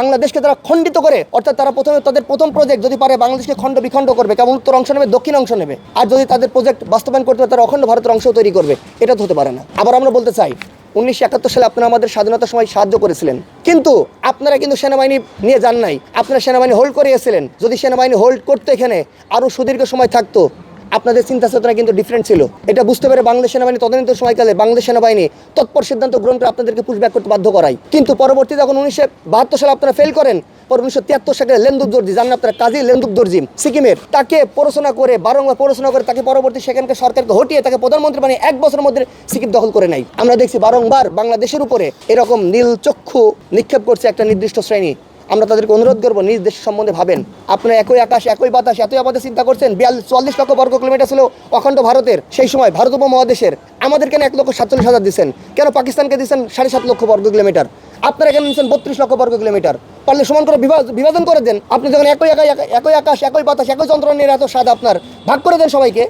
বাংলাদেশকে তারা খণ্ডিত করে, অর্থাৎ তারা প্রথমে তাদের প্রথম প্রজেক্ট যদি পারে বাংলাদেশকে খণ্ড বিখণ্ড করবে, কেবল উত্তর অংশ নেবে, দক্ষিণ অংশ নেবে, আর যদি তাদের প্রজেক্ট বাস্তবায়ন করতে তারা অখণ্ড ভারতের অংশ তৈরি করবে, এটা তো হতে পারে না। আবার আমরা বলতে চাই 1971 সালে আপনারা আমাদের স্বাধীনতার সময় সাহায্য করেছিলেন, কিন্তু আপনারা কিন্তু সেনাবাহিনী নিয়ে যান নাই, আপনারা সেনাবাহিনী হোল্ড করে এসেছিলেন। যদি সেনাবাহিনী হোল্ড করতে এখানে আরও সুদীর্ঘ সময় থাকতো, আপনাদের চিন্তা চেতনা কিন্তু ডিফারেন্ট ছিল। এটা বুঝতে পেরে বাংলাদেশ সেনাবাহিনী তদানীন্তন সময়কালে বাংলাদেশ সেনাবাহিনী তৎপর সিদ্ধান্ত গ্রহণ করে আপনাদেরকে পুশব্যাক করতে বাধ্য করায়। কিন্তু পরবর্তী যখন 1972 সালে আপনারা ফেল করেন, পর 1973 সালে লেন্দুক দর্জি, জানেন আপনারা কাজী লেন্দুক দর্জি সিকিমের, তাকে প্ররোচনা করে, বারংবার প্ররোচনা করে তাকে পরবর্তী সেখানকার সরকারকে হটিয়ে তাকে প্রধানমন্ত্রী বানিয়ে 1 বছরের মধ্যে সিকিম দখল করে নাই। আমরা দেখছি বারংবার বাংলাদেশের উপরে এরকম নীল চক্ষু নিক্ষেপ করছে একটা নির্দিষ্ট শ্রেণী। আমরা তাদেরকে অনুরোধ করবো, নিজ দেশ সম্বন্ধে ভাবেন। আপনারা একই আকাশ একই বাতাস এতই আবাদে চিন্তা করছেন। 44 লক্ষ বর্গ কিলোমিটার ছিল অখণ্ড ভারতের, সেই সময় ভারত উপমহাদেশের। আমাদের কেন 1,47,000 দিচ্ছেন? কেন পাকিস্তানকে দিচ্ছেন 7.5 লক্ষ বর্গ কিলোমিটার? আপনারা কেন দিচ্ছেন 32 লক্ষ বর্গ কিলোমিটার? পারলে সমান করে বিভাজন করে দেন। আপনি যখন একই আকাশ একই বাতাস একই যন্ত্রণা নিয়ে এত স্বাদ, আপনার ভাগ করে দেন সবাইকে।